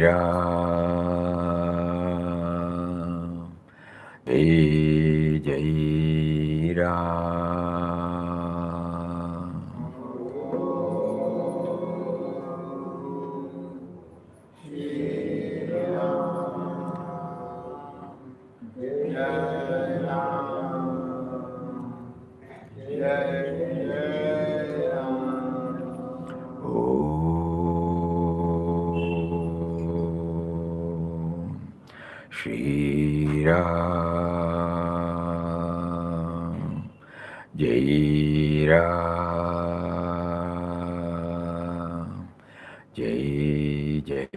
Ram, Jai Jai Ram. Om Shri Ram, Jai Ram, Jai Jai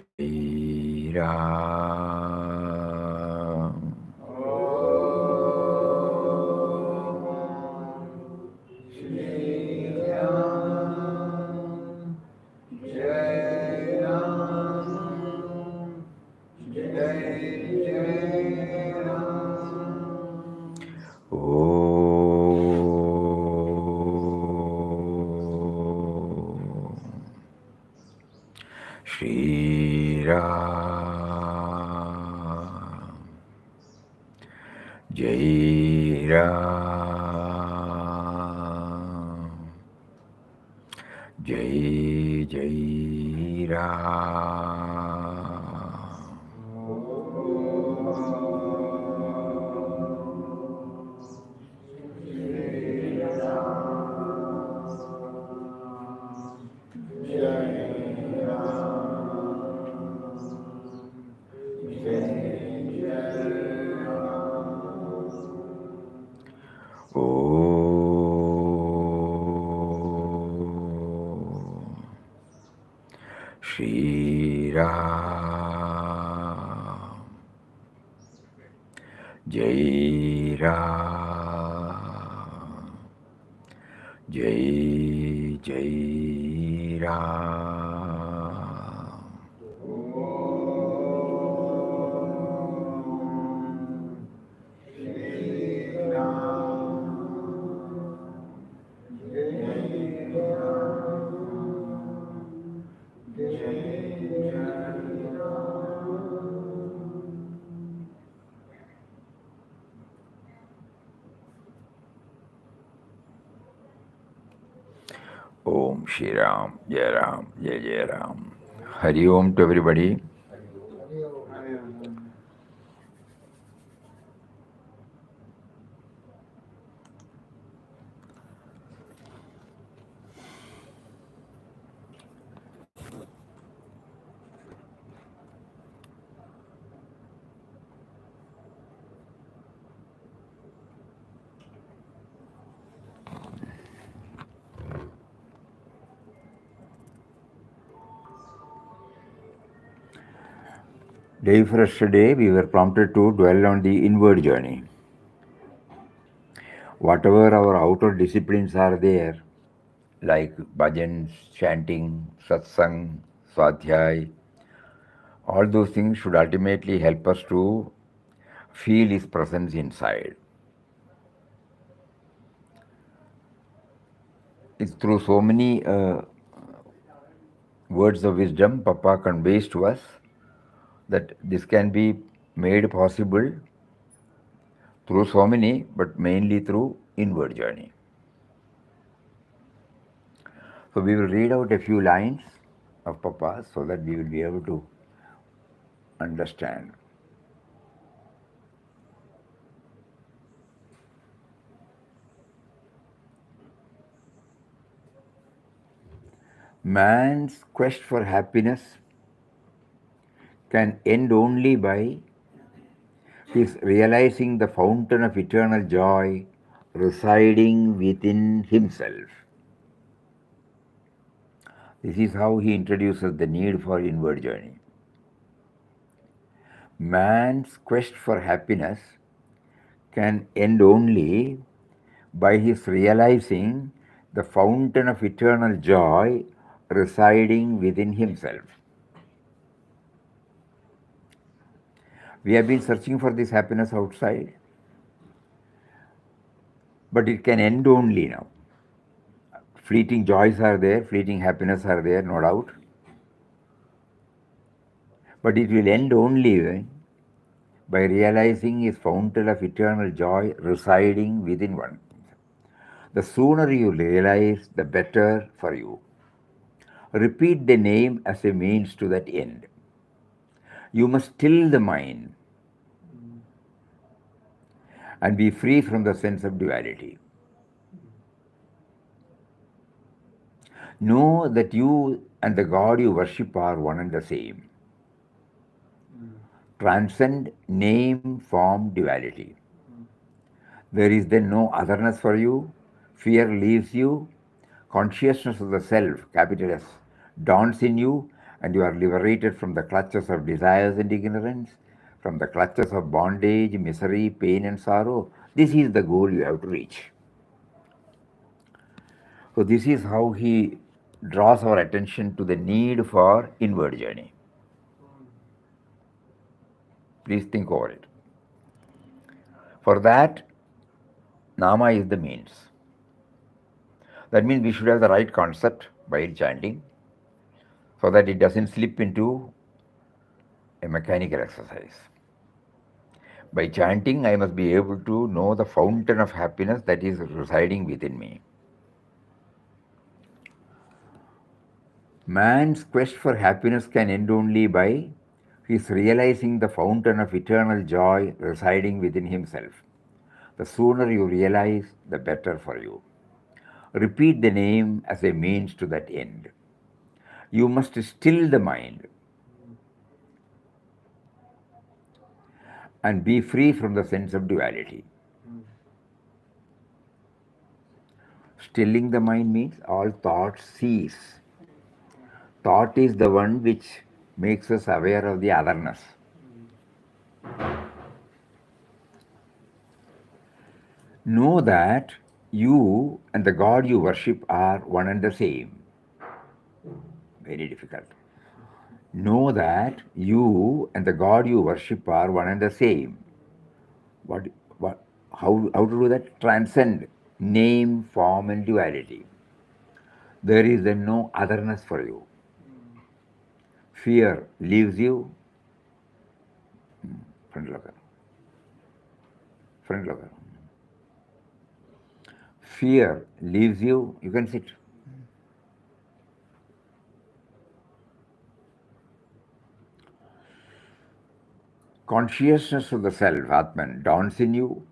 Ram. Om Shri Ram, Jai Ram, Jai Jai Ram. Om Shri Ram, Jai Ram, Jai Jai Ram. Om Shri Ram, Jai Ram, Jai Jai Ram. Hari Om to everybody. Day for yesterday, we were prompted to dwell on the inward journey. Whatever our outer disciplines are there, like bhajans, chanting, satsang, swadhyay, all those things should ultimately help us to feel His presence inside. It's through so many words of wisdom Papa conveys to us that this can be made possible through so many, but mainly through inward journey. So we will read out a few lines of Papa so that we will be able to understand. Man's quest for happiness can end only by his realizing the fountain of eternal joy residing within himself. This is how he introduces the need for inward journey. Man's quest for happiness can end only by his realizing the fountain of eternal joy residing within himself. We have been searching for this happiness outside, but it can end only now. Fleeting joys are there, fleeting happiness are there, no doubt. But it will end only by realizing his fountain of eternal joy residing within one. The sooner you realize, the better for you. Repeat the name as a means to that end. You must still the mind and be free from the sense of duality. Know that you and the God you worship are one and the same. Transcend name, form, duality. There is then no otherness for you. Fear leaves you. Consciousness of the self, capital S, dawns in you, and you are liberated from the clutches of desires and ignorance, from the clutches of bondage, misery, pain, and sorrow. This is the goal you have to reach. So, this is how he draws our attention to the need for inward journey. Please think over it. For that, Nama is the means. That means we should have the right concept while chanting so that it doesn't slip into a mechanical exercise. By chanting, I must be able to know the fountain of happiness that is residing within me. Man's quest for happiness can end only by his realizing the fountain of eternal joy residing within himself. The sooner you realize, the better for you. Repeat the name as a means to that end. You must still the mind and be free from the sense of duality. Stilling the mind means all thoughts cease. Thought is the one which makes us aware of the otherness. Know that you and the God you worship are one and the same. Very difficult. Know that you and the God you worship are one and the same. What, what, how to do that? Transcend name, form, and duality. There is then no otherness for you. Fear leaves you. Front locker. Front locker. Fear leaves you. You can sit. Consciousness of the self, Atman, dawns in you,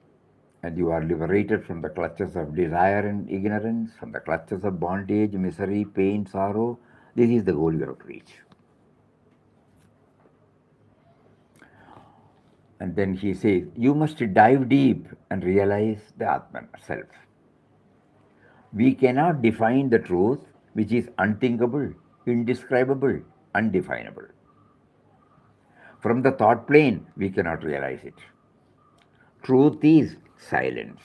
and you are liberated from the clutches of desire and ignorance, from the clutches of bondage, misery, pain, sorrow. This is the goal you have to reach. And then he says, you must dive deep and realize the Atman, self. We cannot define the truth which is unthinkable, indescribable, undefinable. From the thought plane, we cannot realize it. Truth is silence.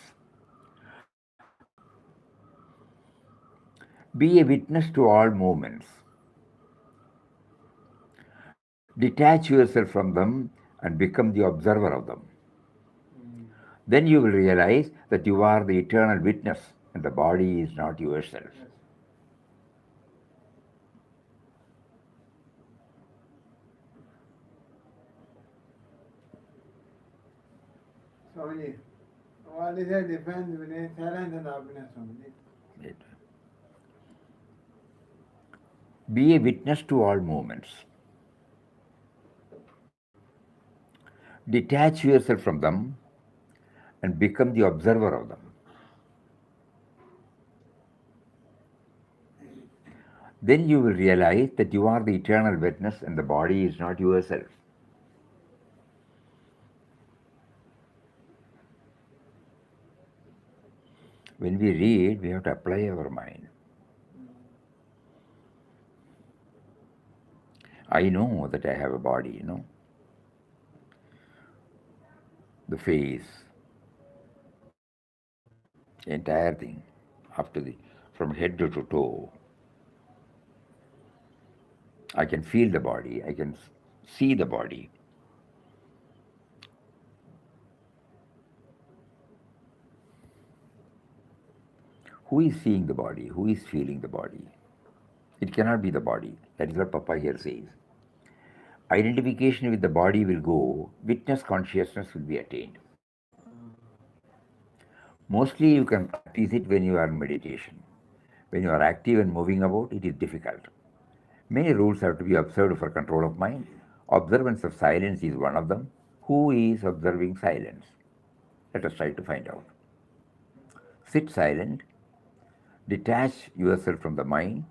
Be a witness to all movements. Detach yourself from them and become the observer of them. Then you will realize that you are the eternal witness and the body is not yourself. Swamiji, what is the difference between silence and happiness, Swamiji? Be a witness to all movements. Detach yourself from them and become the observer of them. Then you will realize that you are the eternal witness and the body is not yourself. When we read, we have to apply our mind. I know that I have a body, the face, the entire thing, from head to toe. I can feel the body, I can see the body. Who is seeing the body? Who is feeling the body? It cannot be the body. That is what Papa here says. identification with the body will go, witness consciousness will be attained. Mostly you can practice it when you are in meditation. When you are active and moving about, it is difficult. Many rules have to be observed for control of mind. Observance of silence is one of them. Who is observing silence? Let us try to find out. Sit silent, detach yourself from the mind,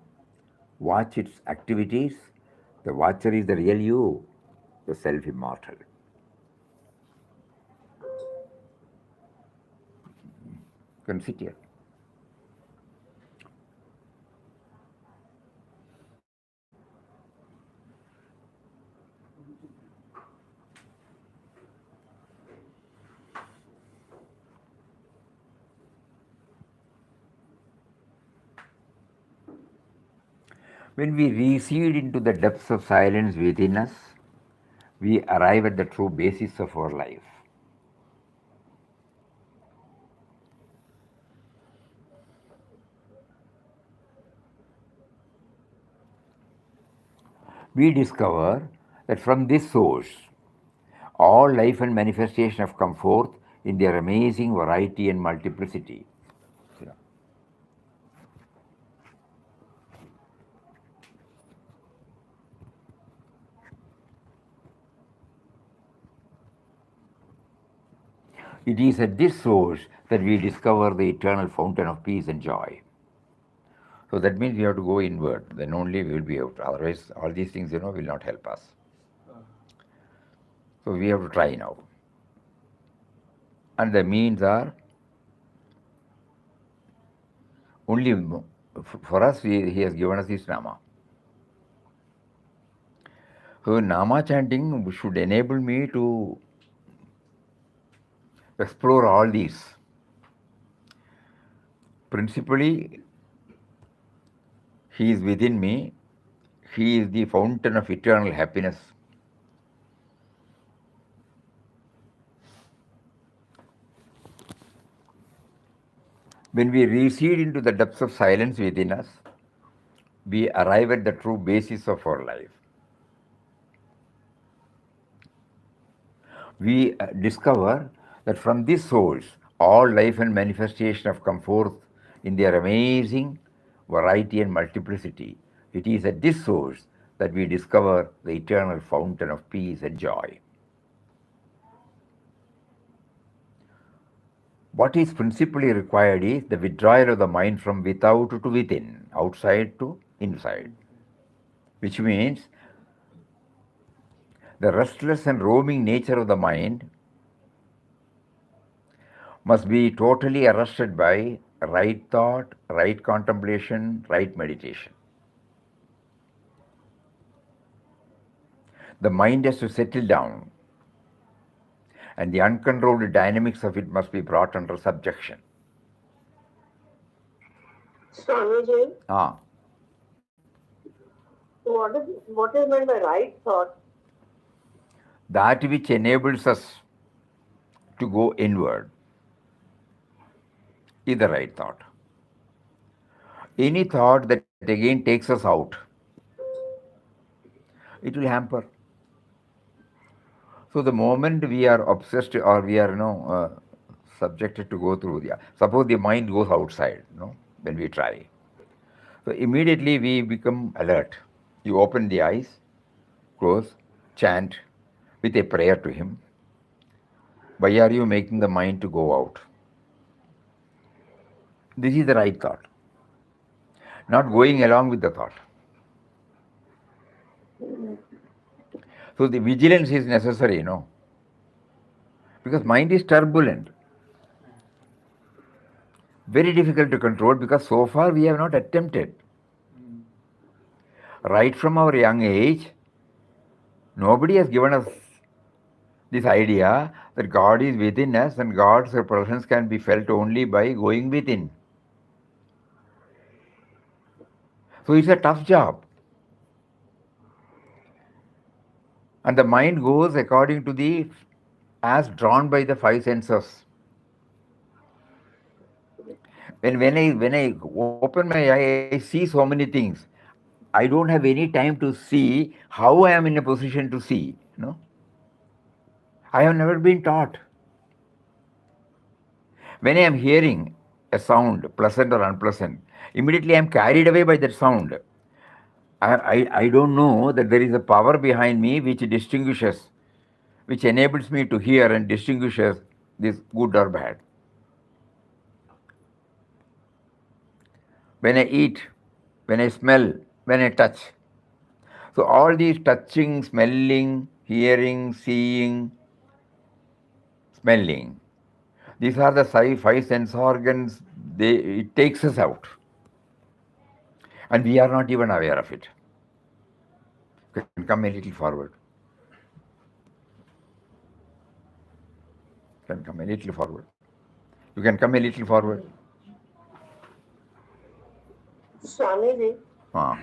watch its activities. The watcher is the real you, the self immortal. You can sit here. When we recede into the depths of silence within us, we arrive at the true basis of our life. We discover that from this source, all life and manifestation have come forth in their amazing variety and multiplicity. It is at this source that we discover the eternal fountain of peace and joy. So that means we have to go inward, then only we will be out. Otherwise, all these things, will not help us. So we have to try now. And the means are only for us, he has given us this Nama. So Nama chanting should enable me to explore all these. Principally, he is within me. He is the fountain of eternal happiness. When we recede into the depths of silence within us, we arrive at the true basis of our life. We discover that from this source, all life and manifestation have come forth in their amazing variety and multiplicity. It is at this source that we discover the eternal fountain of peace and joy. What is principally required is the withdrawal of the mind from without to within, outside to inside, which means the restless and roaming nature of the mind must be totally arrested by right thought, right contemplation, right meditation. The mind has to settle down, and the uncontrolled dynamics of it must be brought under subjection. Swamiji, Ah, what is meant by right thought? that which enables us to go inward is the right thought. Any thought that again takes us out, it will hamper. So the moment we are obsessed or we are, subjected to go through suppose the mind goes outside, when we try. So immediately we become alert. You open the eyes, close, chant with a prayer to him. Why are you making the mind to go out? This is the right thought. Not going along with the thought. So the vigilance is necessary, because mind is turbulent. Very difficult to control because so far we have not attempted. Right from our young age, nobody has given us this idea that God is within us and God's presence can be felt only by going within. So it's a tough job. And the mind goes according to as drawn by the five senses. When I open my eye, I see so many things. I don't have any time to see how I am in a position to see. I have never been taught. When I am hearing a sound, pleasant or unpleasant, immediately I am carried away by that sound. I don't know that there is a power behind me which distinguishes, which enables me to hear and distinguishes this good or bad. When I eat, when I smell, when I touch. So all these touching, smelling, hearing, seeing, smelling, these are the five sense organs. It takes us out. And we are not even aware of it. You can come a little forward. You can come a little forward. You can come a little forward. Swamiji, Ah.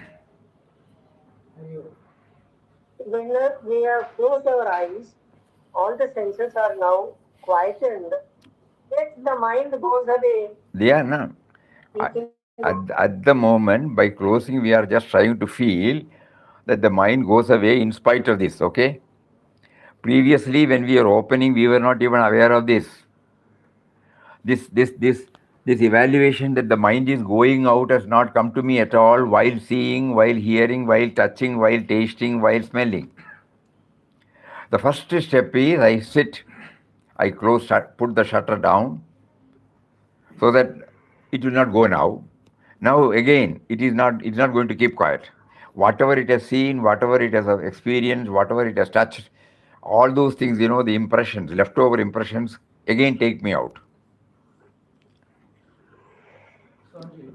when we have closed our eyes, all the senses are now quietened, yet the mind goes away. They are not. At the moment, by closing, we are just trying to feel that the mind goes away in spite of this, okay? Previously, when we were opening, we were not even aware of this. This evaluation that the mind is going out has not come to me at all while seeing, while hearing, while touching, while tasting, while smelling. The first step is I sit, I close, put the shutter down so that it will not go now. Now again, it's not going to keep quiet. Whatever it has seen, whatever it has experienced, whatever it has touched, all those things, the impressions, leftover impressions, again take me out. Swamiji,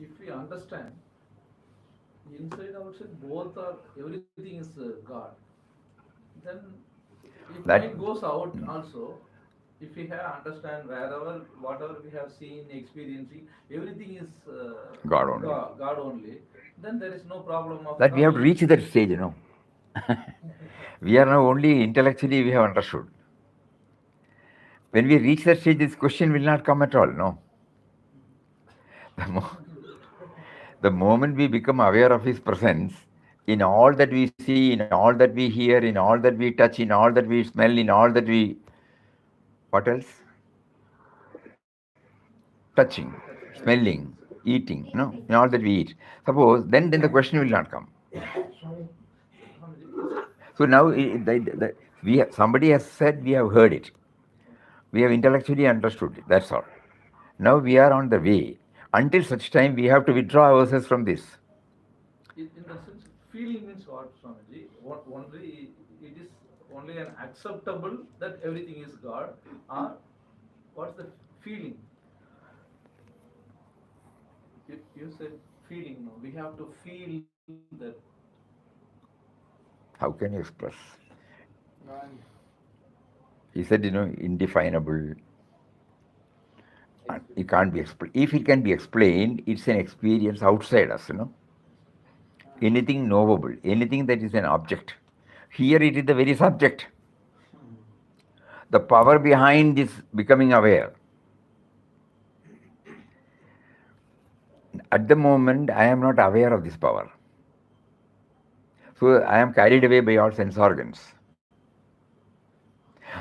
if we understand, inside outside both are, everything is God, then if That- mind goes out also, if we have understand whatever we have seen, experiencing, everything is God only. God only, then there is no problem of That we have to coming. reach that stage, We are now only intellectually we have understood. When we reach that stage, this question will not come at all, no. The, the moment we become aware of His presence, in all that we see, in all that we hear, in all that we touch, in all that we smell, in all that we. What else? Touching, smelling, eating, in all that we eat. Suppose, then the question will not come. So now somebody has said we have heard it. We have intellectually understood it. That's all. Now we are on the way. Until such time, we have to withdraw ourselves from this. In the sense, feeling means what, Swamiji? Only it is only an acceptable that everything is God, or what's the feeling? You said feeling. No, we have to feel that. How can you express? God. He said, indefinable. It can't be explained. If it can be explained, it's an experience outside us, Anything knowable, anything that is an object. Here it is the very subject. The power behind this becoming aware. At the moment, I am not aware of this power. So I am carried away by all sense organs.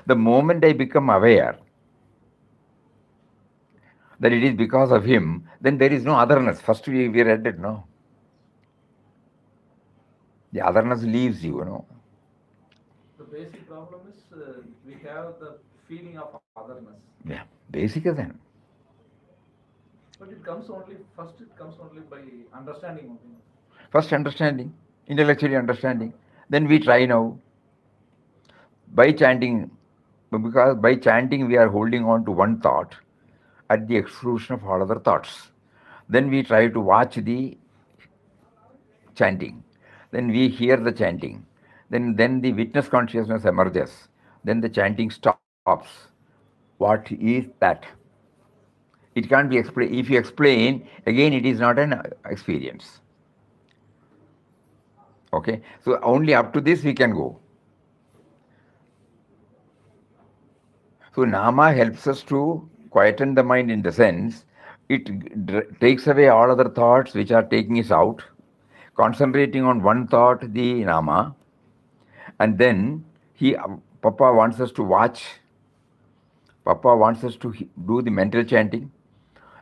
The moment I become aware that it is because of Him, then there is no otherness. First we read it, no? The otherness leaves you, The basic problem is we have the feeling of otherness. Yeah, basic as then. But it comes only by understanding only. First understanding, intellectually understanding. Then we try now by chanting, because by chanting we are holding on to one thought at the exclusion of all other thoughts. Then we try to watch the chanting. Then we hear the chanting. Then the witness consciousness emerges. Then the chanting stops. What is that? It can't be explained. If you explain, again it is not an experience. Okay? So only up to this we can go. So Nama helps us to quieten the mind in the sense it takes away all other thoughts which are taking us out, concentrating on one thought, the Nama, and then Papa wants us to watch. Papa wants us to do the mental chanting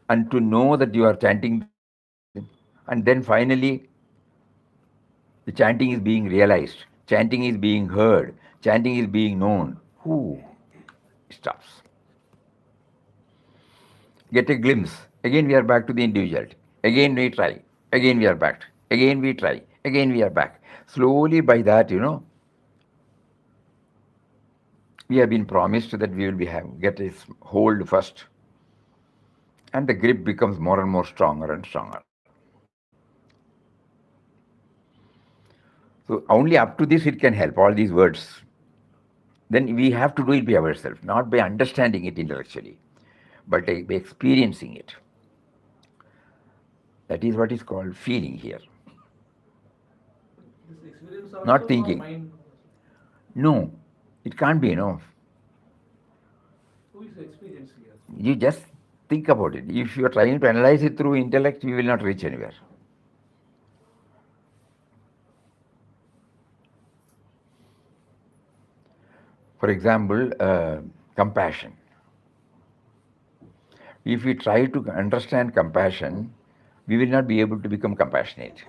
and to know that you are chanting the name. And then finally, the chanting is being realized, chanting is being heard, chanting is being known. Who stops? Get a glimpse. Again, we are back to the individuality. Again, we try. Again, we are back. Again, we try. Again, we are back. Slowly, by that, we have been promised that we will get a hold first, and the grip becomes more and more stronger and stronger. So only up to this it can help, all these words. Then we have to do it by ourselves, not by understanding it intellectually, but by experiencing it. That is what is called feeling here. This experience also Not or thinking. mind? No, it can't be, no. Who is experiencing here? You just think about it. If you are trying to analyze it through intellect, you will not reach anywhere. For example, compassion. If we try to understand compassion, we will not be able to become compassionate.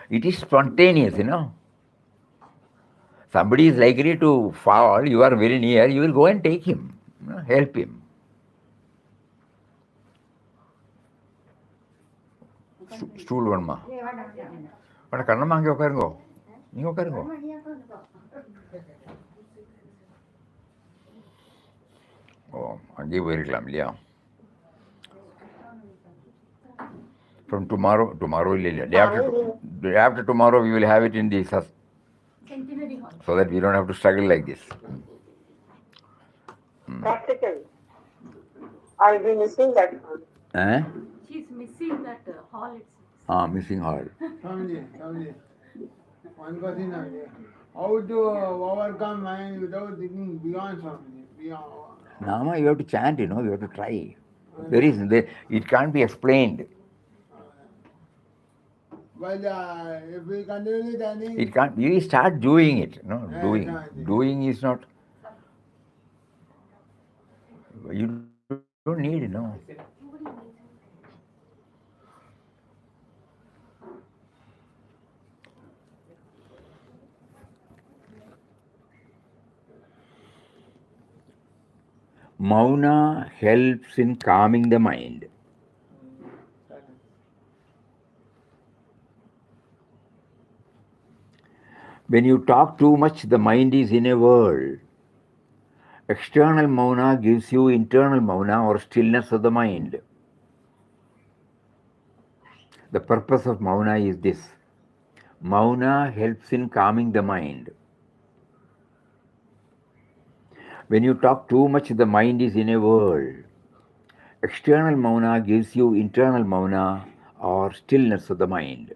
It is spontaneous. Somebody is likely to fall, you are very near, you will go and take him, help him. Stool வேணுமா அட கண்ணம்மா அங்கே உட்காருங்கோ நீங்க உட்காருங்கோ ஓ அங்கேயே போயிருக்கலாம் இல்லையா from tomorrow இல்ல day after tomorrow we will have it in the Centenary Hall. so that we don't have to struggle like this. Practical. I'll be missing that one. She's missing that hall itself. Missing hall. Swamiji, one question only. How to overcome mind without thinking beyond Swamiji? Beyond. Nama, you have to chant, you have to try. It can't be explained. But if we continue chanting, It can't. You start doing it. Doing is not. You don't need. Mauna helps in calming the mind. When you talk too much, the mind is in a world. External mauna gives you internal mauna or stillness of the mind. The purpose of mauna is this. Mauna helps in calming the mind. When you talk too much, the mind is in a world. External mauna gives you internal mauna or stillness of the mind.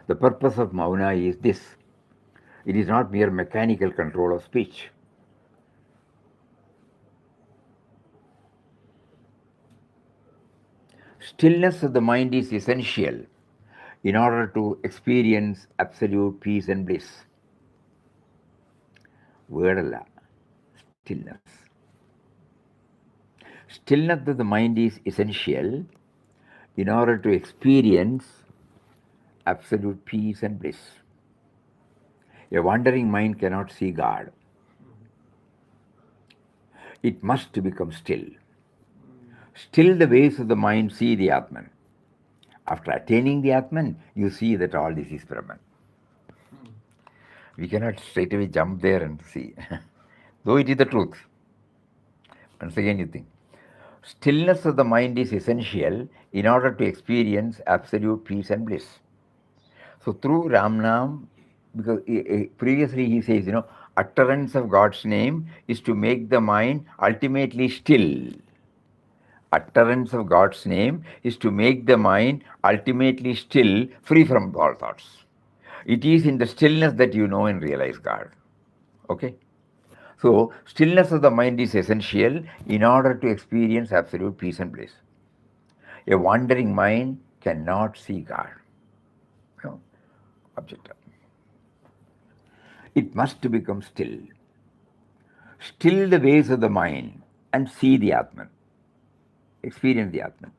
The purpose of mauna is this. It is not mere mechanical control of speech. Stillness of the mind is essential in order to experience absolute peace and bliss. Wordalla. Stillness. Stillness of the mind is essential in order to experience absolute peace and bliss. A wandering mind cannot see God. It must become still. Still the ways of the mind see the Atman. After attaining the Atman, you see that all this is Brahman. We cannot straight away jump there and see. Though it is the truth. Once again you think. Stillness of the mind is essential in order to experience absolute peace and bliss. So through Ramnam, because previously he says, utterance of God's name is to make the mind ultimately still. Utterance of God's name is to make the mind ultimately still, free from all thoughts. It is in the stillness that you know and realize God. Okay? So, stillness of the mind is essential in order to experience absolute peace and bliss. A wandering mind cannot see God. No, object. It must become still. Still the ways of the mind and see the Atman. Experience the Atman.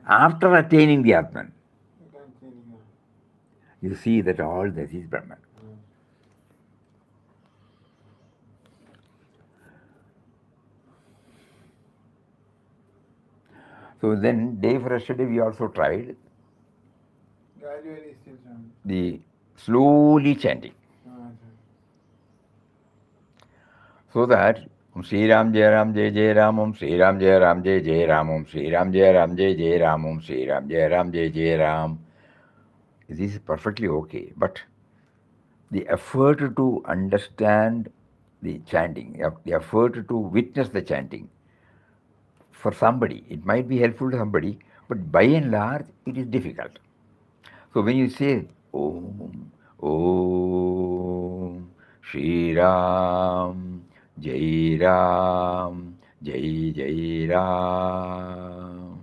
After attaining the Atman, You can see the you see that all this is Brahman. So then, day for yesterday, we also tried gradually still sound. the slowly chanting. So that Om Sri Ram Jai Ram Jai Jai Ram, Om Sri Ram Jai Ram Jai Jai Ram, Om Sri Ram Jai Ram Jai Jai Ram, Om Sri Ram Jai Ram Jai Jai Ram. This is perfectly okay, but the effort to understand the chanting, the effort to witness the chanting, for somebody, it might be helpful to somebody, but by and large, it is difficult. So when you say Om, Om, Shri Ram, Jai Ram, Jai Jai Ram,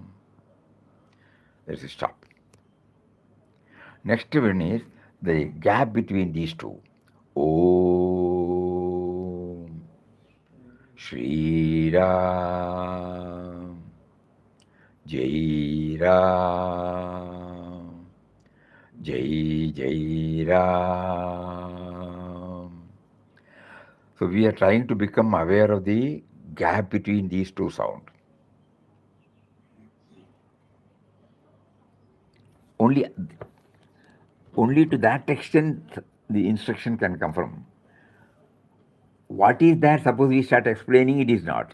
there's a stop. Next one is the gap between these two. Om, Shri Ram, Jai Ram, Jai Jai Ram. So we are trying to become aware of the gap between these two sounds. Only, only to that extent the instruction can come from. What is that? Suppose we start explaining, it is not.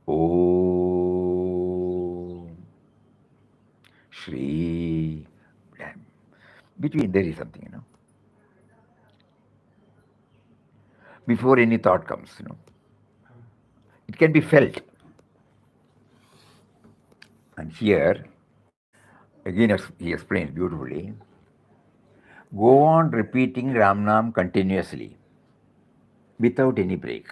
Om Shri. Between there is something. Before any thought comes. It can be felt. And here, again, he explains beautifully. Go on repeating Ramnam continuously without any break.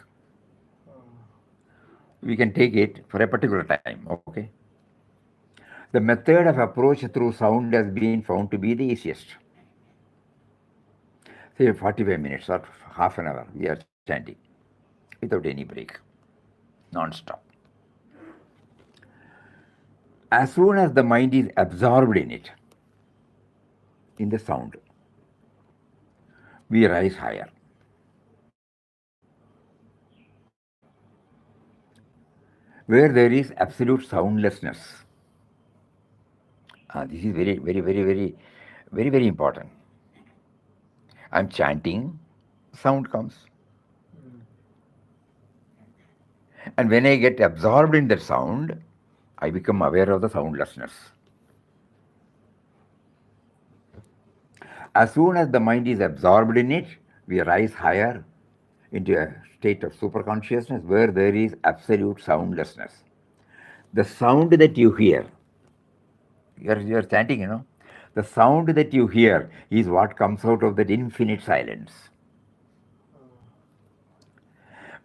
We can take it for a particular time, okay? The method of approach through sound has been found to be the easiest. Say 45 minutes or half an hour, we are chanting without any break, non-stop. As soon as the mind is absorbed in it, in the sound, we rise higher. Where there is absolute soundlessness. This is very important. I'm chanting, sound comes. And when I get absorbed in that sound, I become aware of the soundlessness. As soon as the mind is absorbed in it, we rise higher into a state of superconsciousness where there is absolute soundlessness. The sound that you hear, you're chanting, the sound that you hear is what comes out of that infinite silence.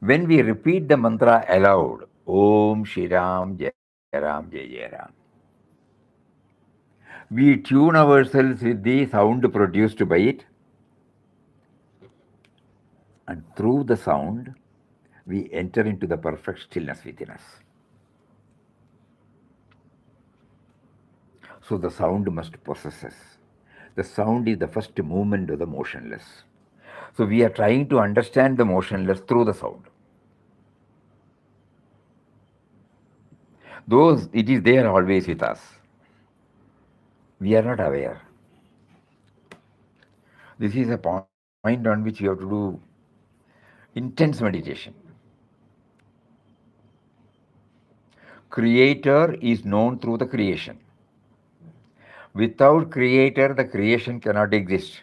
When we repeat the mantra aloud, Om Shri Ram Jai Ram Jai Jai Ram, we tune ourselves with the sound produced by it, and through the sound, we enter into the perfect stillness within us. So the sound must possess us. The sound is the first movement of the motionless. So we are trying to understand the motionless through the sound. Though it is there always with us, we are not aware. This is a point on which you have to do intense meditation. Creator is known through the creation. Without creator, the creation cannot exist.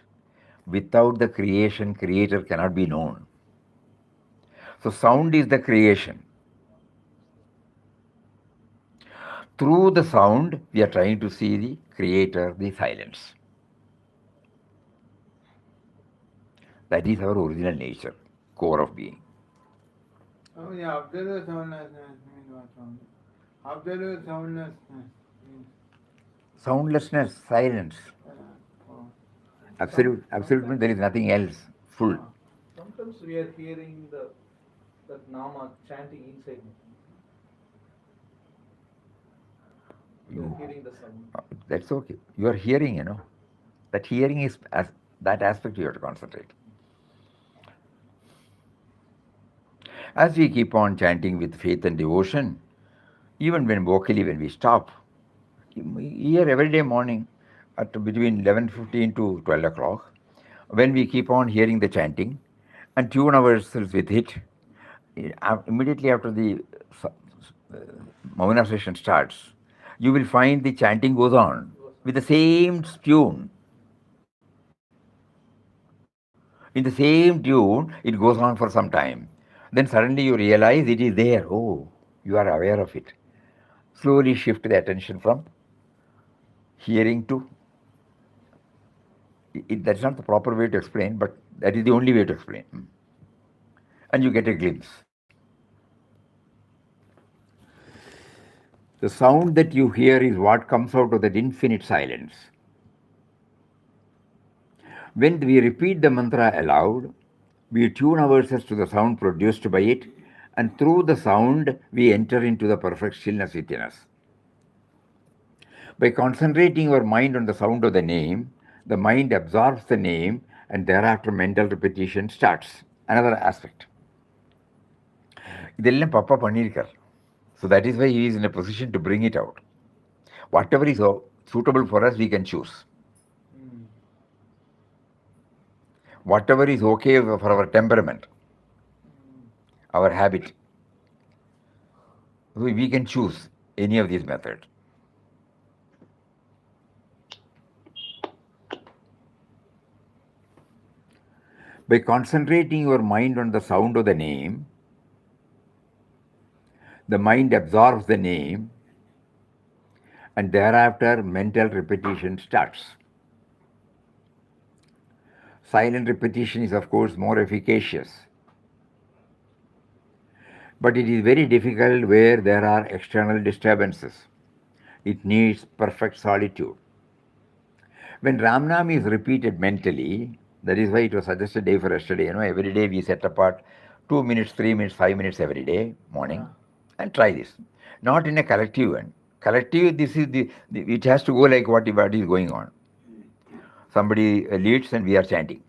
Without the creation, creator cannot be known. So sound is the creation. Through the sound, we are trying to see the creator, the silence. That is our original nature, core of being. Oh, yeah, absolute soundlessness means what sound? Absolute soundlessness means. Soundlessness, silence. Absolute means there is nothing else. Full. Sometimes we are hearing that nama chanting inside me. We are hearing the sound. That's okay. You are hearing, That hearing is that aspect you have to concentrate. As we keep on chanting with faith and devotion, even when vocally, when we stop, here every day morning at between 11:15 to 12 o'clock, when we keep on hearing the chanting and tune ourselves with it, immediately after the Mauna session starts, you will find the chanting goes on with the same tune. In the same tune, it goes on for some time. Then suddenly you realize it is there. Oh, you are aware of it. Slowly shift the attention from hearing to. That's not the proper way to explain, but that is the only way to explain. And you get a glimpse. The sound that you hear is what comes out of that infinite silence. When we repeat the mantra aloud, we tune ourselves to the sound produced by it, and through the sound, we enter into the perfect stillness within us. By concentrating our mind on the sound of the name, the mind absorbs the name, and thereafter mental repetition starts. Another aspect. இதெல்லாம் பப்பா பண்ணியிருக்கார். So that is why he is in a position to bring it out. Whatever is suitable for us, we can choose. Whatever is okay for our temperament, our habit, we can choose any of these methods. By concentrating your mind on the sound of the name, the mind absorbs the name, and thereafter mental repetition starts. Silent repetition is, of course, more efficacious. But it is very difficult where there are external disturbances. It needs perfect solitude. When Ramnam is repeated mentally, that is why it was suggested day for yesterday, every day we set apart 2 minutes, 3 minutes, 5 minutes every day, morning, and try this. Not in a collective one. Collective, this is it has to go like what is going on. Somebody leads and we are chanting.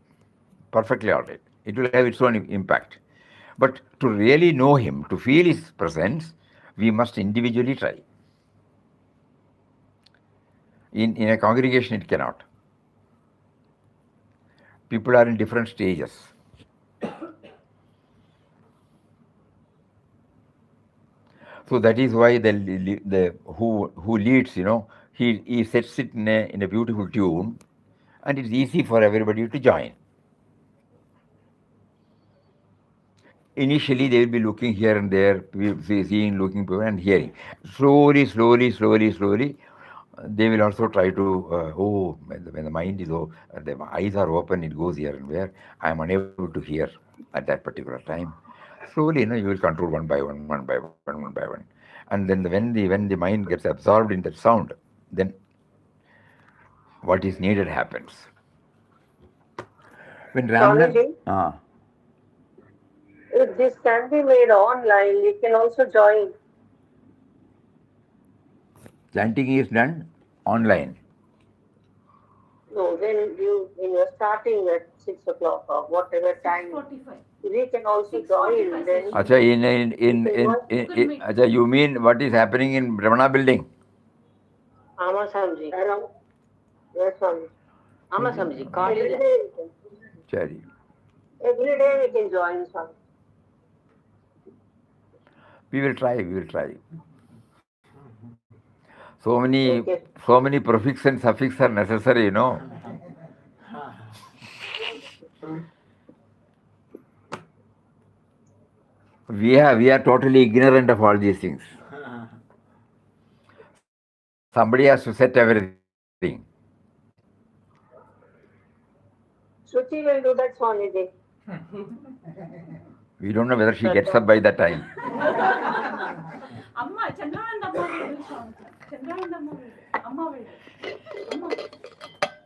Perfectly all right. It will have its own impact. But to really know him, to feel his presence, we must individually try. In a congregation, it cannot. People are in different stages. So that is why the who leads, he sets it in a beautiful tune, and it's easy for everybody to join. Initially, they will be looking here and there, seeing, looking, and hearing. Slowly, they will also try to, when the mind is, the eyes are open, it goes here and there. I am unable to hear at that particular time. Slowly, you will control one by one. And then when the mind gets absorbed in that sound, then what is needed happens. When Ramnan, if this can be made online, we can also join. Chanting is done online. No, when you're starting at 6 o'clock or whatever time, 6:45. we can also join. Then Acha, Acha, you mean what is happening in Ramana building? Ama Samji. Yes, Swami. Ama Samji. Chari. Every day we can join, Swami. We will try. So many prefix and suffix are necessary, We are totally ignorant of all these things. Somebody has to set everything. Shruti will do that, Swamiji. We don't know whether she gets up by that time. Amma, Chandralandamma will do, Chandralandamma will do. Amma will do.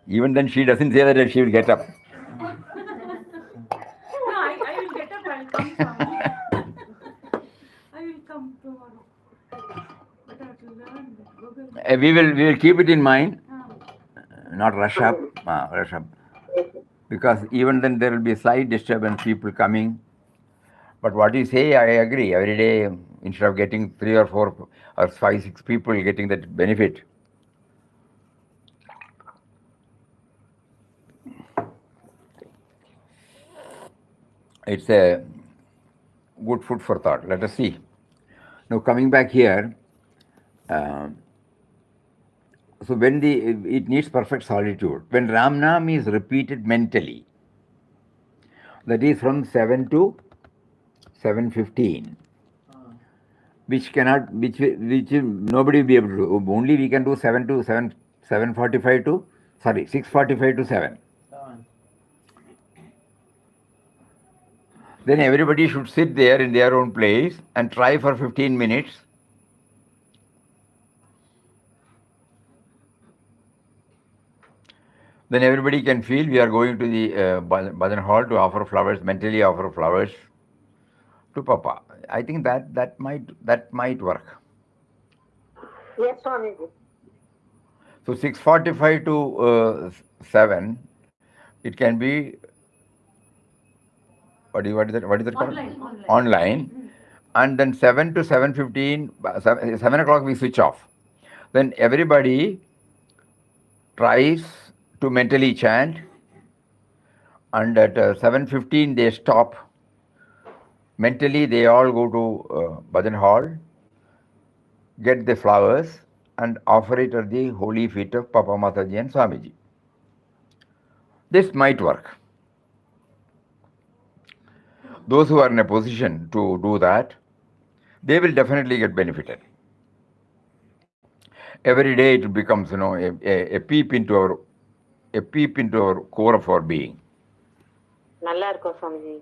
Even then, she doesn't say that she will get up. No, I will get up, I'll come, Swami. I will come tomorrow. But I have to learn that Google. We will keep it in mind, Ah, not rush up, because even then there will be a slight disturbance, people coming. But what you say, I agree. Every day, instead of getting 3 or 4 or 5, 6 people getting that benefit, it's a good food for thought. Let us see. Now coming back here, so when it needs perfect solitude. When Ram Nam is repeated mentally, that is from 7 to 7:15, which nobody will be able to do. Only we can do 7 to 7:45 to 6:45 to 7. Then everybody should sit there in their own place and try for 15 minutes. Then everybody can feel we are going to the bhajan hall to offer flowers, mentally offer flowers to Papa. I think that might work. Yes, Swamiji. So 6:45 to 7, it can be what is that? What is that called? Online. And then 7 to 7:15, 7 o'clock we switch off. Then everybody tries to mentally chant, and at 7:15 they stop. Mentally they all go to bhajan hall, get the flowers, and offer it at the holy feet of Papa Mataji and Swamiji. This might work. Those who are in a position to do that, they will definitely get benefited. Every day it becomes, a peep into our core of our being. நல்லா இருக்கும் Swamiji.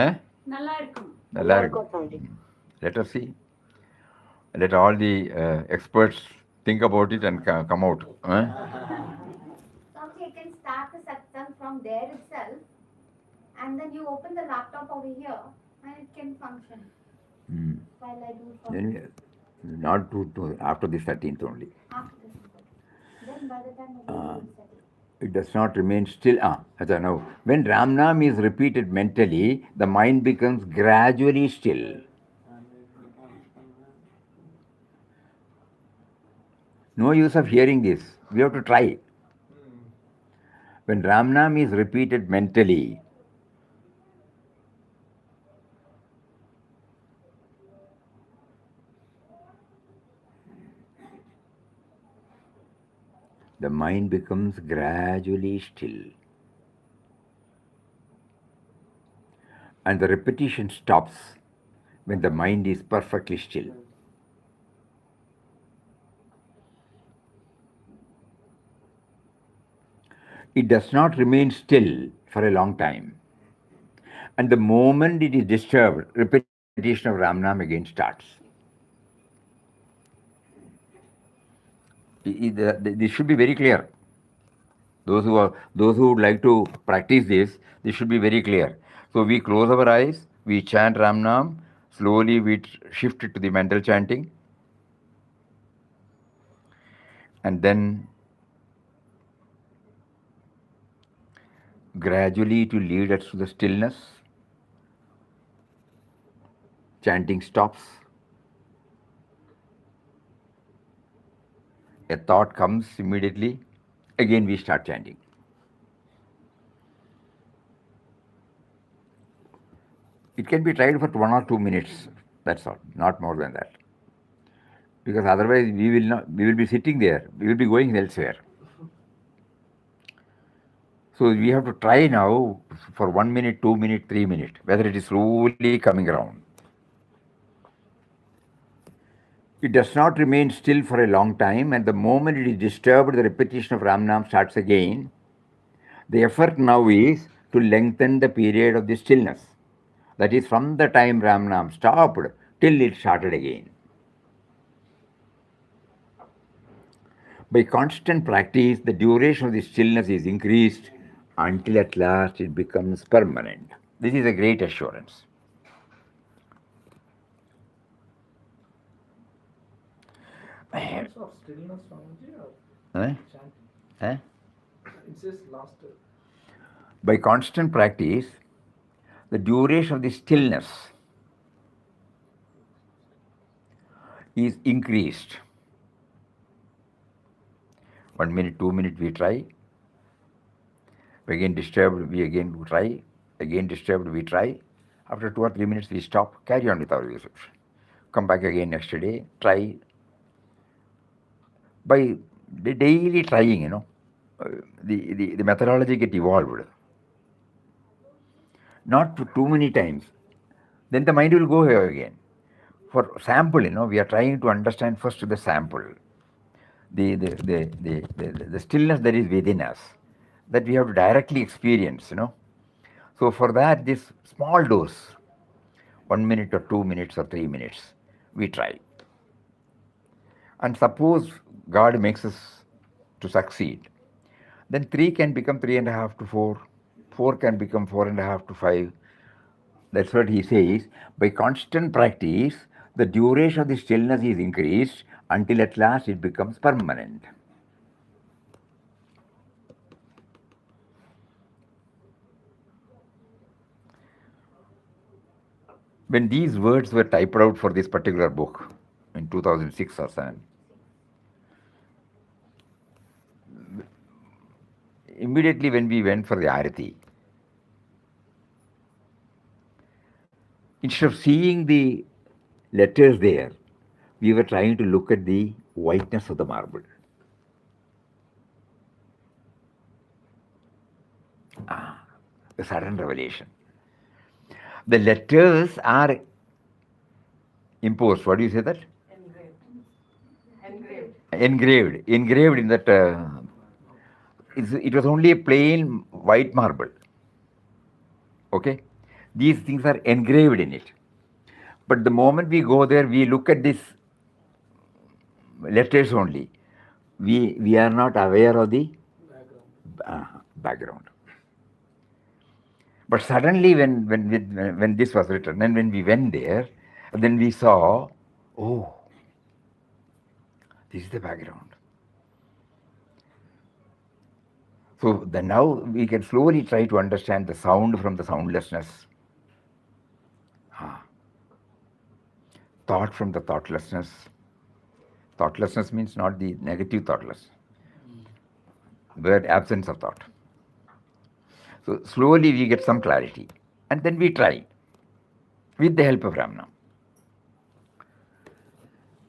Eh? நல்லா இருக்கும். நல்லா இருக்கும் Swamiji. Let us see. Let all the experts think about it and come out. Swamiji, you can start the satsang from there itself, and then you open the laptop over here, and it can function while I do for Not to after the 13th only. after this. Then by the time I will set it. It does not remain still. Now, when Ram Nam is repeated mentally, the mind becomes gradually still. No use of hearing this. We have to try. When Ram Nam is repeated mentally, the mind becomes gradually still. And the repetition stops when the mind is perfectly still. It does not remain still for a long time. And the moment it is disturbed, repetition of Ram Nam again starts. This should be very clear. Those who would like to practice this should be very clear. So we close our eyes, we chant Ram Nam, slowly we shift it to the mental chanting, and then gradually to lead us to the stillness. Chanting stops. A thought comes immediately. Again we start chanting. It can be tried for 1 or 2 minutes. That's all, not more than that. Because otherwise we will be sitting there. We will be going elsewhere. So we have to try now for 1 minute, 2 minutes, 3 minutes, whether it is slowly coming around. It does not remain still for a long time, and the moment it is disturbed, the repetition of Ram Nam starts again. The effort now is to lengthen the period of the stillness. That is from the time Ram Nam stopped till it started again. By constant practice, the duration of the stillness is increased until at last it becomes permanent. This is a great assurance. Moments of stillness, Swamiji, or Eh? chanting? Eh? It says last. By constant practice, the duration of the stillness is increased. 1 minute, 2 minutes we try. Again disturbed, we again try. Again disturbed, we try. After 2 or 3 minutes, we stop. Carry on with our usage. Come back again next day. Try. By the daily trying, the methodology get evolved. Not too many times. Then the mind will go here again. For sample, we are trying to understand first the sample, the stillness that is within us, that we have to directly experience. So for that, this small dose, 1 minute or 2 minutes or 3 minutes, we try. And suppose God makes us to succeed, then 3 can become 3.5 to 4, 4 can become 4.5 to 5. That's what he says. By constant practice, the duration of the stillness is increased until at last it becomes permanent. When these words were typed out for this particular book in 2006 or 7, immediately when we went for the Arati, instead of seeing the letters there, we were trying to look at the whiteness of the marble. The sudden revelation. The letters are imposed. What do you say that? Engraved in that. It was only a plain white marble. Okay, these things are engraved in it. But the moment we go there, we look at these letters only. We are not aware of the background. But suddenly, when this was written, and when we went there, then we saw, oh, this is the background. So then now we can slowly try to understand the sound from the soundlessness, thought from the thoughtlessness. Thoughtlessness means not the negative thoughtless, but absence of thought. So slowly we get some clarity, and then we try with the help of Ramana.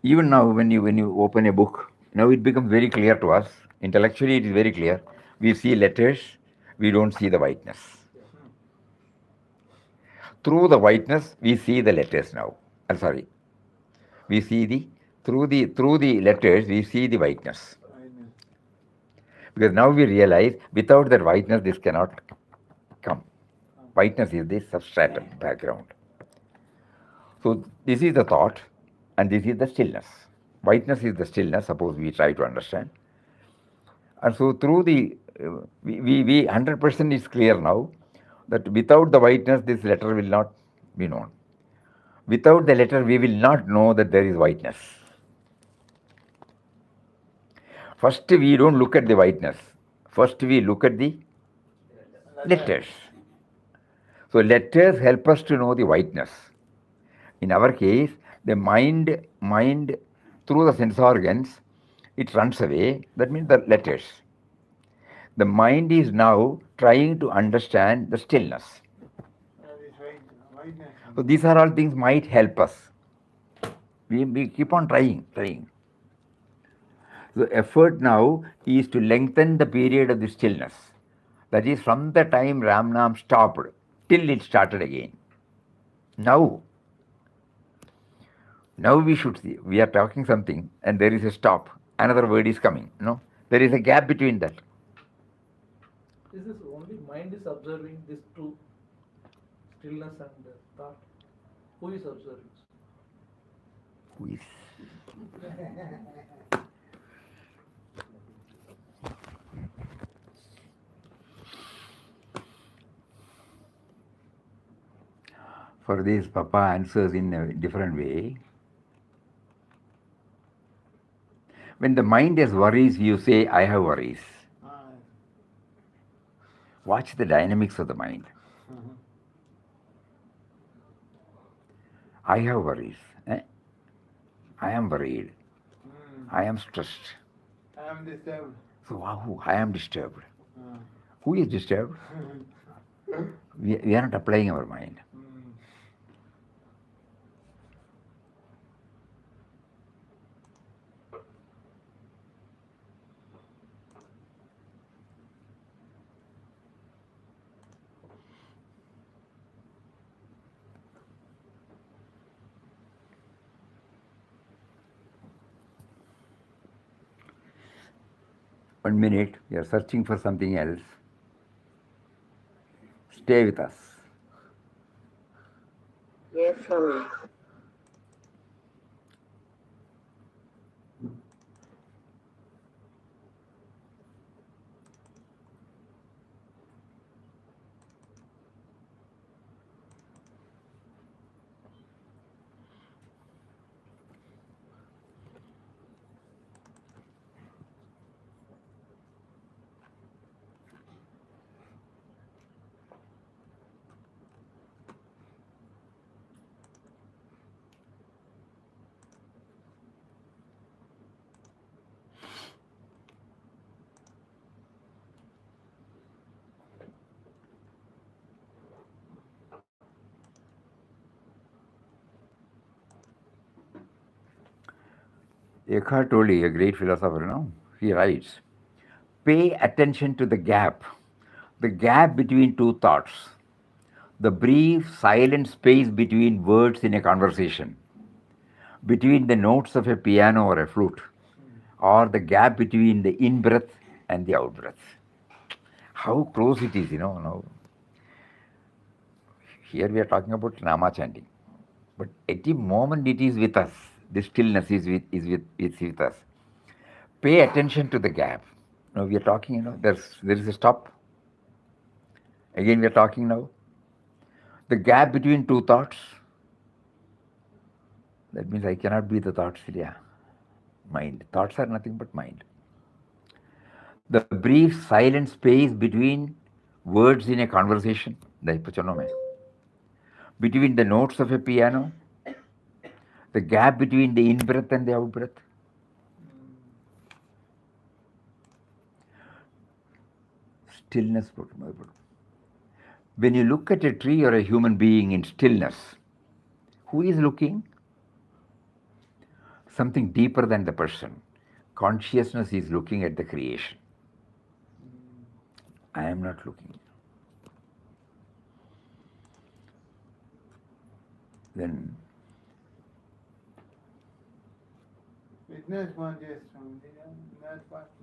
Even now, when you open a book, now it becomes very clear to us. Intellectually, it is very clear. We see letters, we don't see the whiteness. Through the whiteness, we see the letters now. I'm sorry. We see through the letters, we see the whiteness. Because now we realize without that whiteness, this cannot come. Whiteness is the substratum background. So this is the thought, and this is the stillness. Whiteness is the stillness. Suppose we try to understand. And so through the, we 100% is clear now that without the whiteness, this letter will not be known. Without the letter, we will not know that there is whiteness. First, we don't look at the whiteness. First, we look at the letters. So letters help us to know the whiteness. In our case, the mind through the sense organs, it runs away. That means the letters. The mind is now trying to understand the stillness. So these are all things might help us. We keep on trying. The effort now is to lengthen the period of the stillness. That is from the time Ramnam stopped till it started again. Now we should see. We are talking something and there is a stop. Another word is coming. There is a gap between that. Is this only mind is observing this two, stillness and thought? Who is observing? Who is? For this, Papa answers in a different way. When the mind has worries, you say, I have worries. Ah, Watch the dynamics of the mind. I have worries. I am worried. I am stressed. I am disturbed. So, wow, I am disturbed. Ah. Who is disturbed? We are not applying our mind. One minute, you are searching for something else. Stay with us. Yes, Swami. Eckhart Tolle, a great philosopher, he writes, pay attention to the gap between two thoughts, the brief silent space between words in a conversation, between the notes of a piano or a flute, or the gap between the in-breath and the out-breath. How close it is, now. Here we are talking about Nama chanting. But at the moment it is with us, the stillness is with us. Pay attention to the gap. Now we are talking, there is a stop. Again we are talking now. The gap between two thoughts. That means I cannot be the thoughts, yeah. Mind. Thoughts are nothing but mind. The brief silent space between words in a conversation. Between the notes of a piano. The gap between the in-breath and the out-breath. Stillness. When you look at a tree or a human being in stillness, who is looking? Something deeper than the person. Consciousness is looking at the creation. I am not looking. Then Witness consciousness.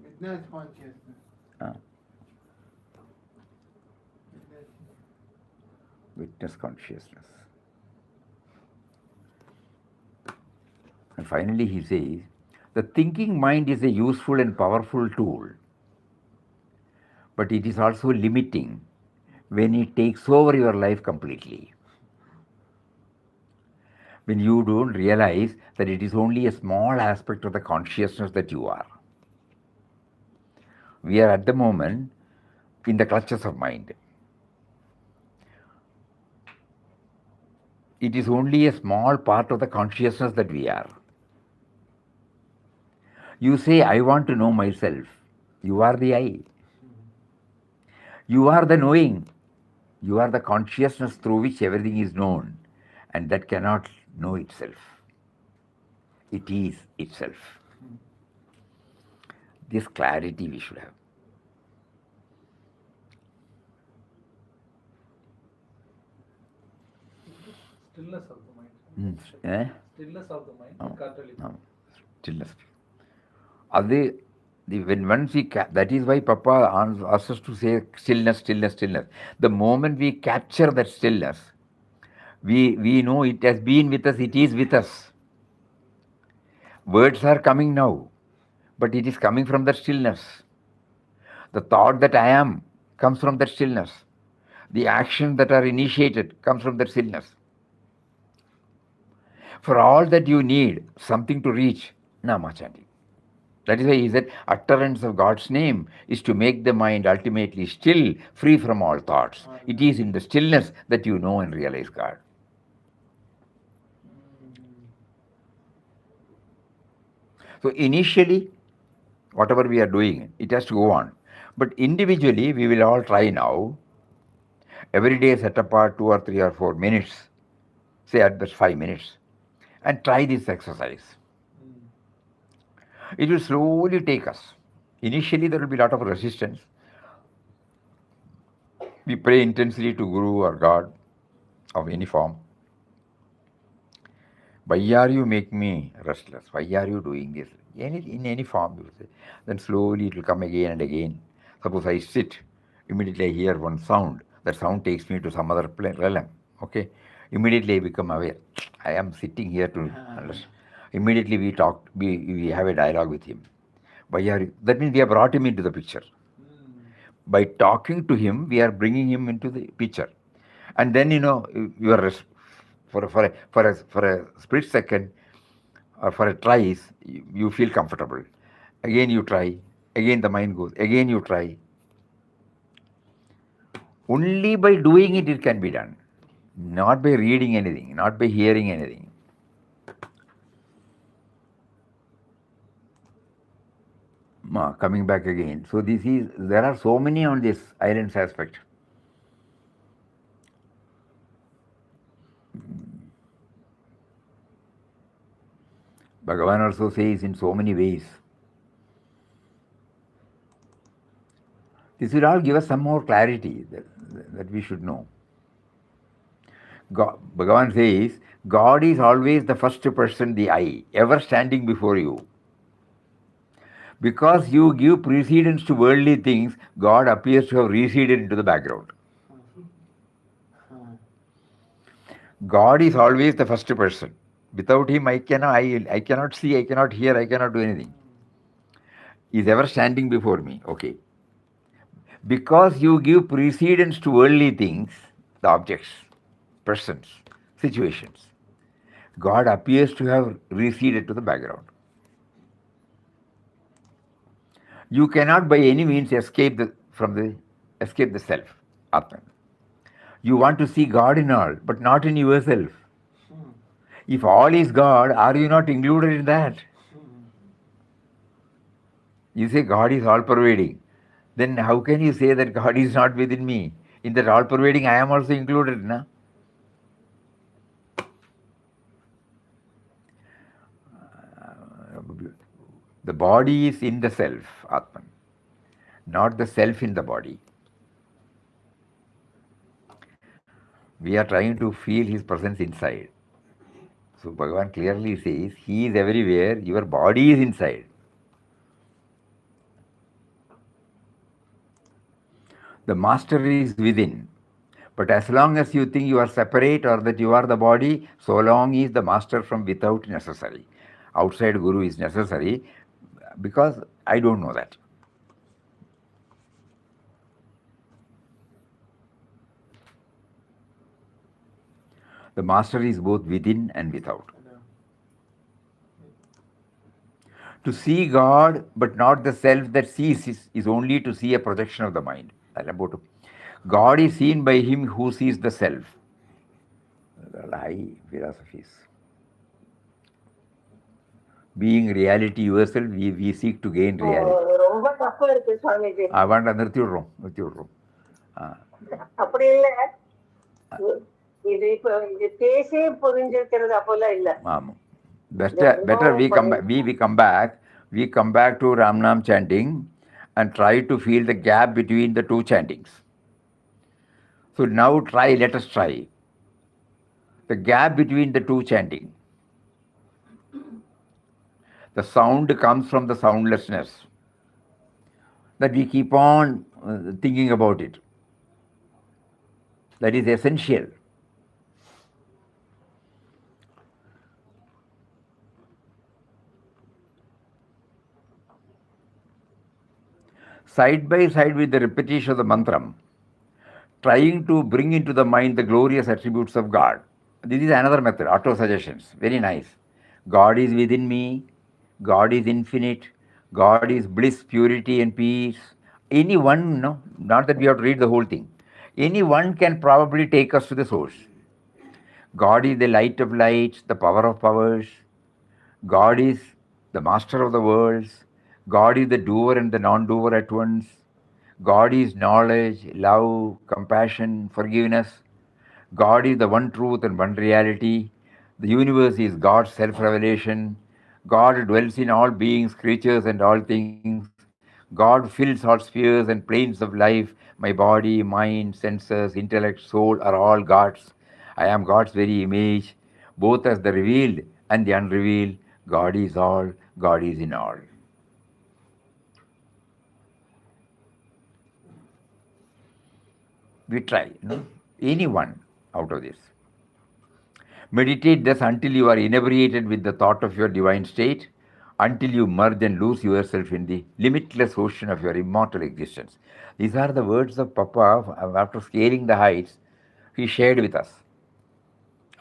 Witness consciousness. Witness consciousness. And finally he says, the thinking mind is a useful and powerful tool, but it is also limiting when it takes over your life completely. When you don't realize that it is only a small aspect of the consciousness that you are. We are at the moment in the clutches of mind. It is only a small part of the consciousness that we are. You say, I want to know myself. You are the I. You are the knowing. You are the consciousness through which everything is known, and that cannot know itself. It is itself. This clarity we should have. Stillness of the mind. Stillness of the mind. No. Stillness. When once that is why Papa asks us to say stillness, stillness, stillness. The moment we capture that stillness, we know it has been with us, it is with us. Words are coming now, but it is coming from that stillness. The thought that I am comes from that stillness. The actions that are initiated comes from that stillness. For all that you need something to reach, Nama chanting. That is why he said, utterance of God's name is to make the mind ultimately still, free from all thoughts. It is in the stillness that you know and realize God. So initially, whatever we are doing, it has to go on. But individually, we will all try now. Every day set apart 2 or 3 or 4 minutes, say at best 5 minutes, and try this exercise. It will slowly take us. Initially, there will be a lot of resistance. We pray intensely to Guru or God of any form. Why are you making me restless? Why are you doing this? In any form, you say. Then slowly it will come again and again. Suppose I sit, immediately I hear one sound. That sound takes me to some other realm. Okay? Immediately I become aware. I am sitting here to understand. Immediately we talk, we have a dialogue with him. Why are you? That means we have brought him into the picture. By talking to him, we are bringing him into the picture. And then, you are for a split second or for a tries, you feel comfortable. Again you try. Again the mind goes. Again you try. Only by doing it, it can be done. Not by reading anything, not by hearing anything. Coming back again. So there are so many on this islands aspect. Bhagavan also says in so many ways. This will all give us some more clarity that we should know. Bhagavan says, God is always the first person, the I, ever standing before you. Because you give precedence to worldly things, God appears to have receded into the background. God is always the first person. Without him, I cannot see, I cannot hear, I cannot do anything. He is ever standing before me. Okay. Because you give precedence to worldly things, the objects, persons, situations, God appears to have receded to the background. You cannot by any means escape the self, Atman. You want to see God in all, but not in yourself. If all is God, are you not included in that? You say God is all pervading. Then how can you say that God is not within me? In that all pervading, I am also included, na? The body is in the self, Atman, not the self in the body. We are trying to feel his presence inside. So Bhagavan clearly says, he is everywhere, your body is inside. The master is within. But as long as you think you are separate or that you are the body, so long is the master from without necessary. Outside Guru is necessary because I don't know that. The master is both within and without. To see God, but not the self that sees, is only to see a projection of the mind. God is seen by him who sees the self. High philosophies. Being reality yourself, we seek to gain reality. I want to நிறுத்தி விடுறோம். அப்படி இல்ல, இது இப்ப இது பேசி புரிஞ்சிருக்கிறது அப்போல்லாம் இல்ல. ஆமா. Better we come back to Ramnam chanting and try to feel the gap between the two chantings. So now let us try the gap between the two chanting. The sound comes from the soundlessness, that we keep on thinking about it. That is essential. Side by side with the repetition of the mantra, trying to bring into the mind the glorious attributes of God. This is another method, auto suggestions. Very nice. God is within me. God is infinite. God is bliss, purity, and peace. Any one, no, not that we have to read the whole thing. Any one can probably take us to the source. God is the light of lights, the power of powers. God is the master of the worlds. God is the doer and the non doer at once. God is knowledge, love, compassion, forgiveness. God is the one truth and one reality. The universe is God's self revelation. God dwells in all beings, creatures, and all things. God fills all spheres and planes of life. My body, mind, senses, intellect, soul are all God's. I am God's very image, both as the revealed and the unrevealed. God is all, God is in all. We try, any one out of this. Meditate thus until you are inebriated with the thought of your divine state, until you merge and lose yourself in the limitless ocean of your immortal existence. These are the words of Papa after scaling the heights he shared with us.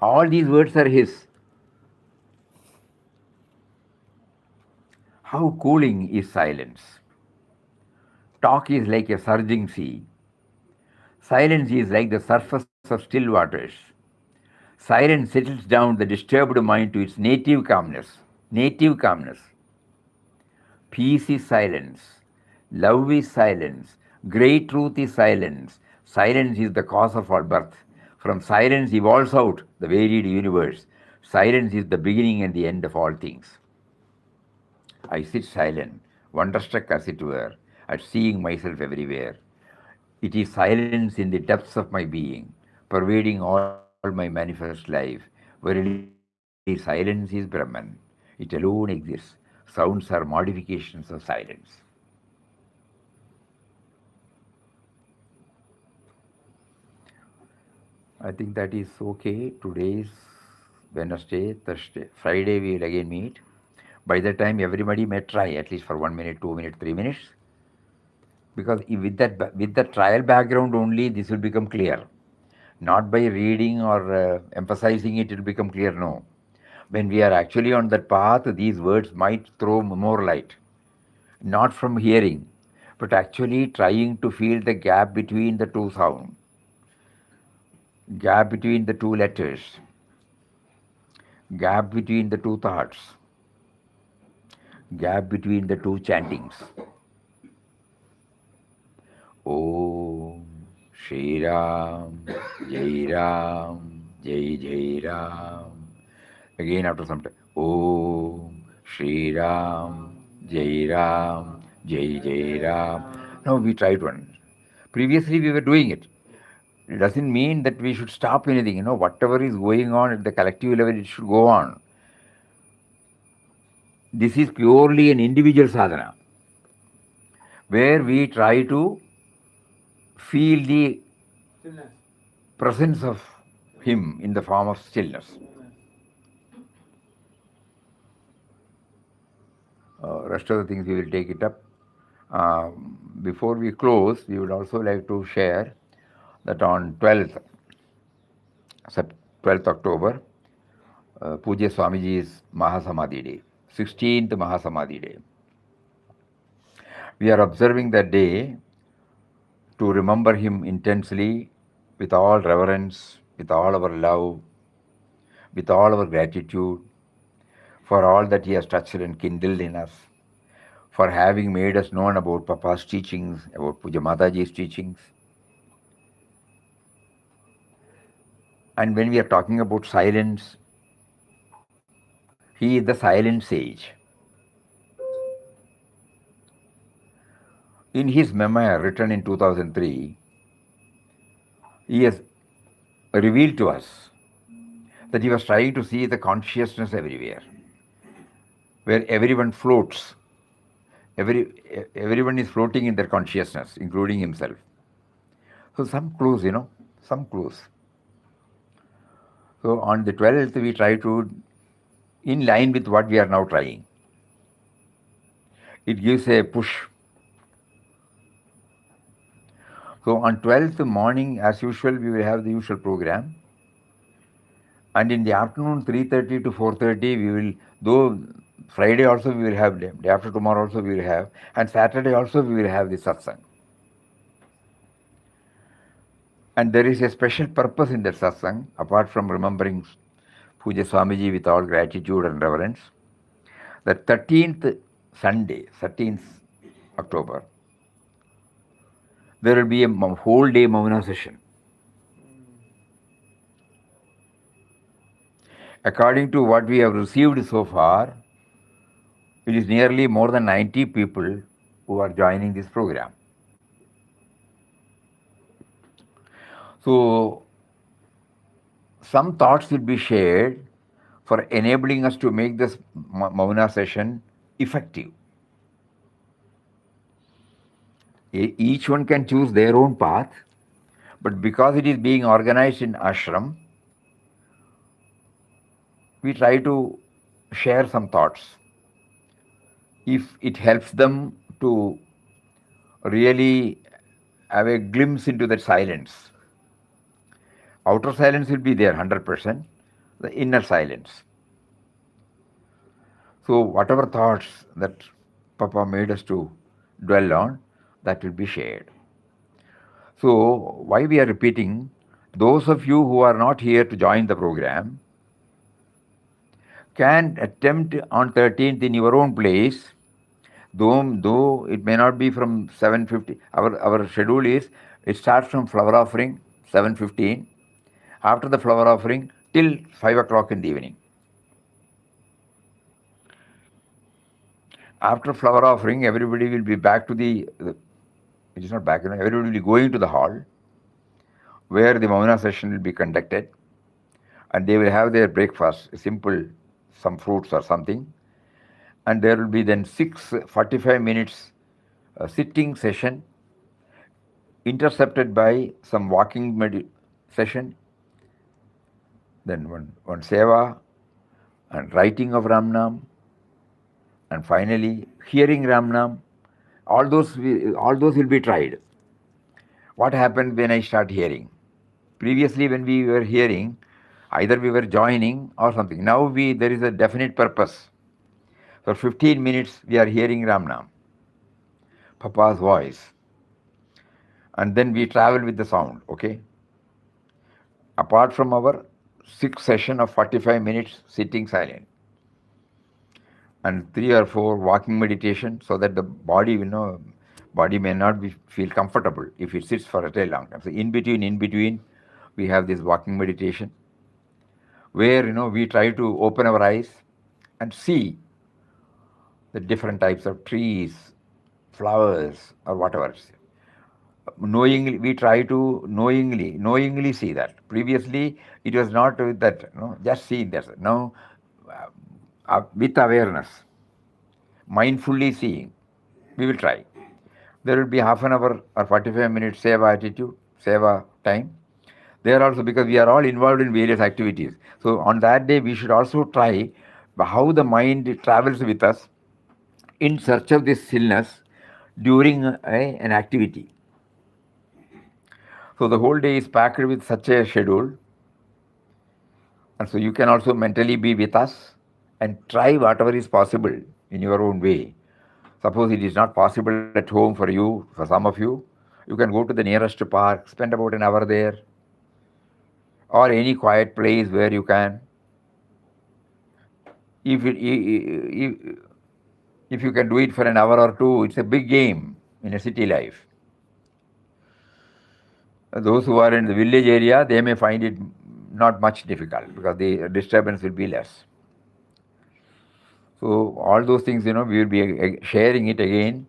All these words are his. How cooling is silence. Talk is like a surging sea. Silence is like the surface of still waters. Silence settles down the disturbed mind to its native calmness. Native calmness. Peace is silence. Love is silence. Great truth is silence. Silence is the cause of all birth. From silence evolves out the varied universe. Silence is the beginning and the end of all things. I sit silent, wonderstruck as it were, at seeing myself everywhere. It is silence in the depths of my being, pervading all my manifest life. Verily, silence is Brahman. It alone exists. Sounds are modifications of silence. I think that is okay. Today is Wednesday, Thursday, Friday we will again meet. By that time, everybody may try at least for 1 minute, 2 minutes, 3 minutes. Because with the trial background only, this will become clear. Not by reading or emphasizing it will become clear. No. When we are actually on that path, these words might throw more light. Not from hearing, but actually trying to feel the gap between the two sounds, gap between the two letters, gap between the two thoughts, gap between the two chantings. Om Shri Ram, Jai Ram, Jai Jai Ram. Again after some time. Om Shri Ram, Jai Ram, Jai Jai Ram. Now we tried one. Previously we were doing it. It doesn't mean that we should stop anything. Whatever is going on at the collective level, it should go on. This is purely an individual sadhana, where we try to feel the Stillness. presence of Him in the form of stillness. Rest of the things we will take it up. Before we close, we would also like to share that on 12th October, Pujya Swamiji's Mahasamadhi Day, 16th Mahasamadhi Day. We are observing that day to remember him intensely with all reverence, with all our love, with all our gratitude for all that he has touched and kindled in us, for having made us known about Papa's teachings, about Puja Mataji's teachings. And when we are talking about silence, he is the silent sage. In his memoir written in 2003, he has revealed to us that he was trying to see the consciousness everywhere, where everyone floats. Everyone is floating in their consciousness, including himself. So some clues, some clues. So on the 12th, we try to, in line with what we are now trying. It gives a push. So on 12th morning, as usual, we will have the usual program. And in the afternoon, 3:30 to 4:30, we will, though Friday also we will have, day after tomorrow also we will have, and Saturday also we will have the satsang. And there is a special purpose in that satsang, apart from remembering Puja Swamiji with all gratitude and reverence. The 13th Sunday, 13th October, there will be a whole day Mauna session. According to what we have received so far, it is nearly more than 90 people who are joining this program. So, some thoughts will be shared for enabling us to make this Mauna session effective. Each one can choose their own path, but because it is being organized in ashram, we try to share some thoughts. If it helps them to really have a glimpse into that silence. Outer silence will be there 100%, the inner silence. So whatever thoughts that Papa made us to dwell on, that will be shared. So why we are repeating, those of you who are not here to join the program can attempt on 13th in your own place, though it may not be from 7:50. Our schedule is, it starts from flower offering 7:15, after the flower offering till 5 o'clock in the evening. After flower offering, everybody will be back to it is not back, everybody will be going to the hall where the Mauna session will be conducted, and they will have their breakfast, simple, some fruits or something, and there will be then 45 minutes sitting session intercepted by some walking session, then one seva and writing of Ramnam, and finally hearing Ramnam. All those will be tried. What happened when I start hearing? Previously, when we were hearing, either we were joining or something. Now there is a definite purpose. For 15 minutes, we are hearing Ramnam, Papa's voice, and then we travel with the sound. Okay. Apart from our 6 session of 45 minutes sitting silent, and 3 or 4 walking meditation, so that the body may not feel comfortable if it sits for a very long time. So in between, we have this walking meditation, where we try to open our eyes and see the different types of trees, flowers, or whatever. Knowingly, we try to knowingly see that. Previously, it was not that, just seeing that. Now, with awareness, mindfully seeing, we will try. There will be half an hour or 45 minutes seva time. There also, because we are all involved in various activities. So on that day, we should also try how the mind travels with us in search of this stillness during an activity. So the whole day is packed with such a schedule. And so you can also mentally be with us and try whatever is possible in your own way. Suppose it is not possible at home for you, for some of you, you can go to the nearest park, spend about an hour there, or any quiet place where you can. If you can do it for an hour or two, it's a big game in a city life. Those who are in the village area, they may find it not much difficult because the disturbance will be less. So all those things, we will be sharing it again,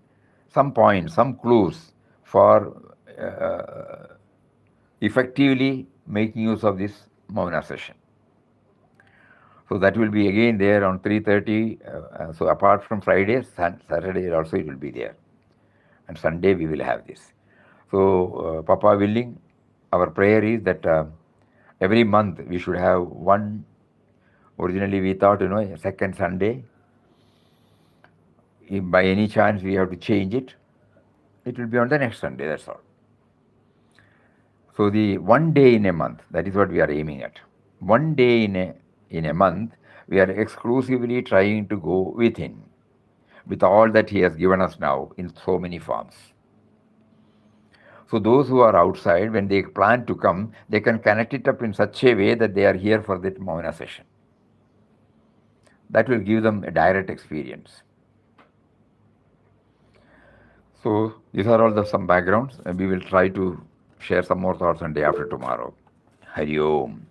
some points, some clues for effectively making use of this Mauna session. So that will be again there on 3:30. So apart from Friday, Saturday also it will be there. And Sunday we will have this. So Papa willing, our prayer is that every month we should have one. Originally we thought, a second Sunday. If by any chance we have to change it, it will be on the next Sunday, that's all. So the one day in a month, that is what we are aiming at. one day in a month, we are exclusively trying to go within with all that He has given us now in so many forms. So those who are outside, when they plan to come, they can connect it up in such a way that they are here for that Mauna session. That will give them a direct experience. So these are all some backgrounds, and we will try to share some more thoughts on day after tomorrow. Hari Om.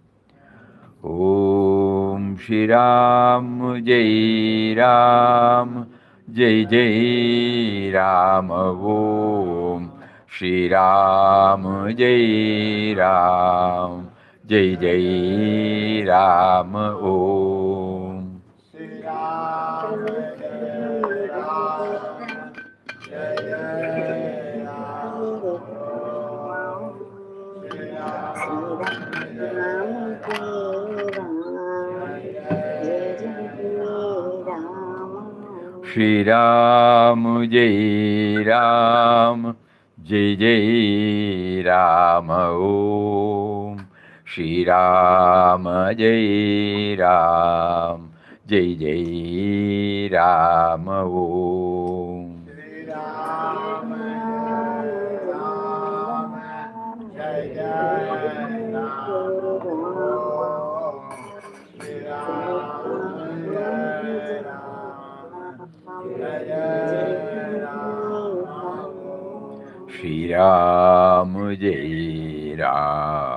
Om Shri Ram Jai Ram Jai Jai Ram Om Shri Ram Jai Ram Jai Jai Ram Om Shri Ram, Jai Ram, Jai Jai Ram. Shri Ram, Jai Shri Ram Jai Ram Jai Jai Ram Om Shri Ram Jai Ram Jai Jai Ram Om Shri Ram, Jai Jai Ram. Shri Ram, Jai Ram, Jai Jai Ram. Shri Ram Jai Ram